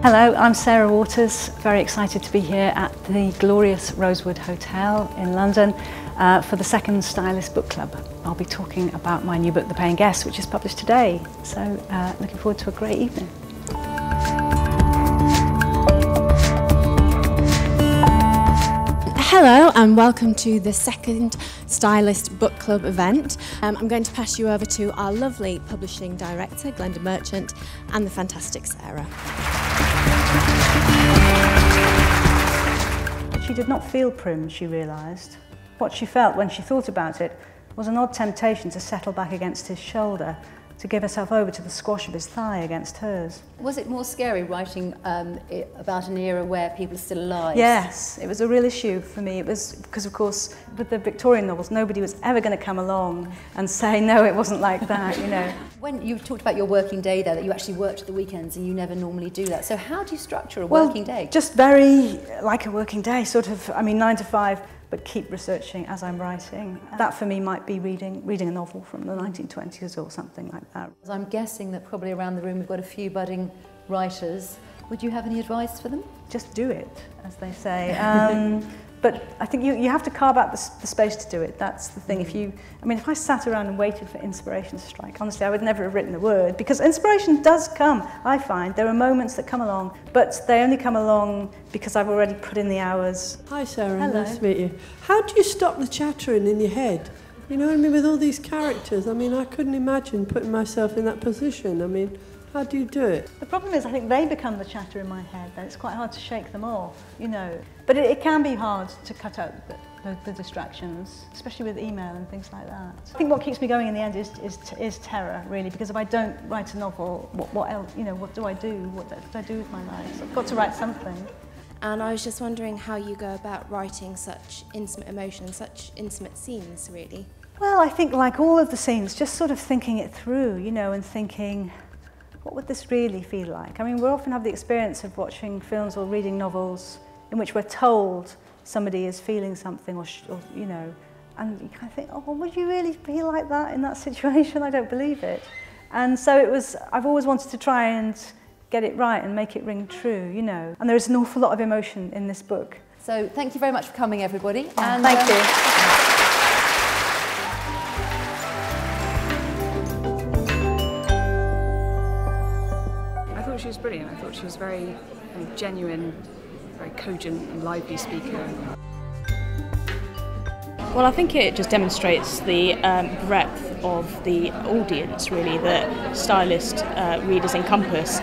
Hello, I'm Sarah Waters, very excited to be here at the glorious Rosewood Hotel in London for the second Stylist book club. I'll be talking about my new book, The Paying Guest, which is published today, so looking forward to a great evening. Hello and welcome to the second Stylist book club event. I'm going to pass you over to our lovely publishing director, Glenda Merchant, and the fantastic Sarah. She did not feel prim, she realised. What she felt when she thought about it was an odd temptation to settle back against his shoulder, to give herself over to the squash of his thigh against hers. Was it more scary writing about an era where people are still alive? Yes, it was a real issue for me. It was because, of course, with the Victorian novels, nobody was ever going to come along and say, no, it wasn't like that, you know. When you talked about your working day there, that you actually worked at the weekends and you never normally do that. So how do you structure a working day? Just very like a working day, sort of, 9 to 5, but keep researching as I'm writing. That for me might be reading a novel from the 1920s or something like that. I'm guessing that probably around the room we've got a few budding writers. Would you have any advice for them? Just do it, as they say. But I think you have to carve out the space to do it. That's the thing. If I sat around and waited for inspiration to strike, honestly, I would never have written a word, because inspiration does come, I find. There are moments that come along, but they only come along because I've already put in the hours. Hi Sarah, Hello. Nice to meet you. How do you stop the chattering in your head? You know what I mean, with all these characters? I couldn't imagine putting myself in that position. How do you do it? The problem is I think they become the chatter in my head, then it's quite hard to shake them off, you know. But it can be hard to cut out the distractions, especially with email and things like that. I think what keeps me going in the end is terror, really, because if I don't write a novel, what else, what do I do? What do I do with my life? So I've got to write something. And I was just wondering how you go about writing such intimate emotion, such intimate scenes, really. Well, I think like all of the scenes, just sort of thinking it through, and thinking, what would this really feel like? We often have the experience of watching films or reading novels in which we're told somebody is feeling something, or and you kind of think, oh, would you really feel like that in that situation? I don't believe it. And so I've always wanted to try and get it right and make it ring true, And there is an awful lot of emotion in this book. So thank you very much for coming, everybody. And thank you. She was brilliant. I thought she was very genuine, very cogent and lively speaker. Well, I think it just demonstrates the breadth of the audience, really, that Stylist readers encompass.